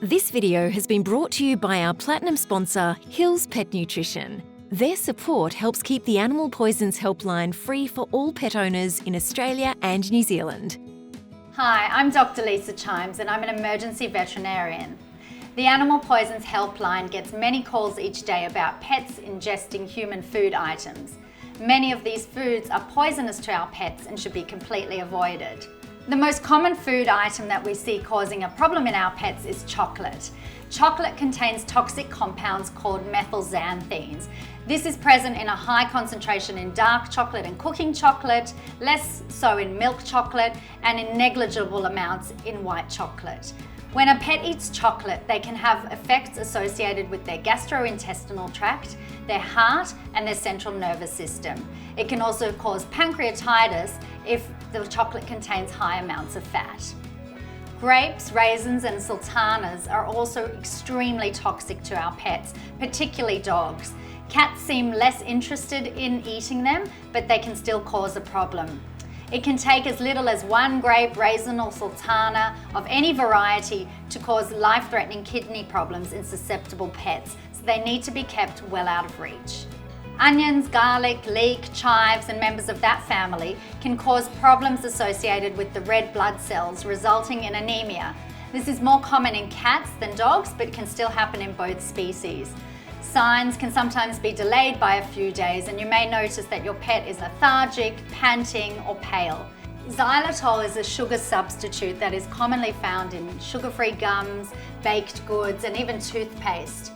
This video has been brought to you by our platinum sponsor, Hills Pet Nutrition. Their support helps keep the Animal Poisons Helpline free for all pet owners in Australia and New Zealand. Hi, I'm Dr. Lisa Chimes and I'm an emergency veterinarian. The Animal Poisons Helpline gets many calls each day about pets ingesting human food items. Many of these foods are poisonous to our pets and should be completely avoided. The most common food item that we see causing a problem in our pets is chocolate. Chocolate contains toxic compounds called methylxanthines. This is present in a high concentration in dark chocolate and cooking chocolate, less so in milk chocolate, and in negligible amounts in white chocolate. When a pet eats chocolate, they can have effects associated with their gastrointestinal tract, their heart, and their central nervous system. It can also cause pancreatitis if the chocolate contains high amounts of fat. Grapes, raisins, and sultanas are also extremely toxic to our pets, particularly dogs. Cats seem less interested in eating them, but they can still cause a problem. It can take as little as one grape, raisin, or sultana of any variety to cause life-threatening kidney problems in susceptible pets, so they need to be kept well out of reach. Onions, garlic, leek, chives, and members of that family can cause problems associated with the red blood cells, resulting in anemia. This is more common in cats than dogs, but can still happen in both species. Signs can sometimes be delayed by a few days, and you may notice that your pet is lethargic, panting, or pale. Xylitol is a sugar substitute that is commonly found in sugar-free gums, baked goods, and even toothpaste.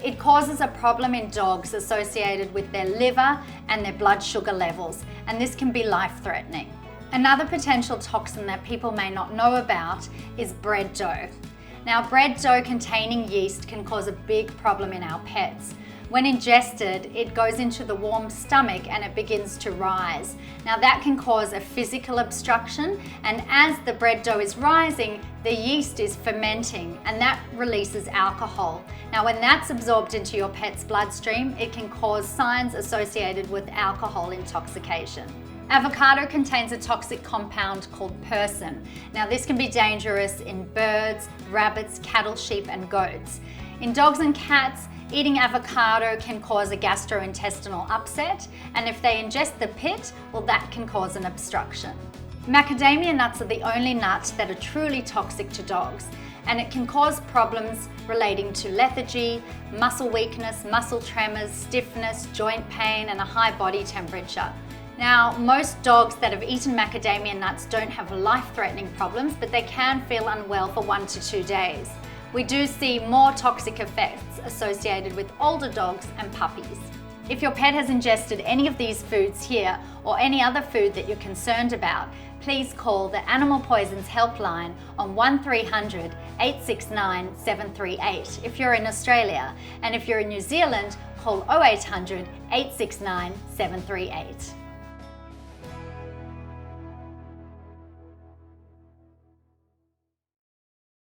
It causes a problem in dogs associated with their liver and their blood sugar levels, and this can be life-threatening. Another potential toxin that people may not know about is bread dough. Now, bread dough containing yeast can cause a big problem in our pets. When ingested, it goes into the warm stomach and it begins to rise. Now, that can cause a physical obstruction, and as the bread dough is rising, the yeast is fermenting and that releases alcohol. Now, when that's absorbed into your pet's bloodstream, it can cause signs associated with alcohol intoxication. Avocado contains a toxic compound called persin. Now, this can be dangerous in birds, rabbits, cattle, sheep, and goats. In dogs and cats, eating avocado can cause a gastrointestinal upset, and if they ingest the pit, well, that can cause an obstruction. Macadamia nuts are the only nuts that are truly toxic to dogs, and it can cause problems relating to lethargy, muscle weakness, muscle tremors, stiffness, joint pain, and a high body temperature. Now, most dogs that have eaten macadamia nuts don't have life-threatening problems, but they can feel unwell for 1 to 2 days. We do see more toxic effects associated with older dogs and puppies. If your pet has ingested any of these foods here or any other food that you're concerned about, please call the Animal Poisons Helpline on 1300 869 738 if you're in Australia, and if you're in New Zealand, call 0800 869 738.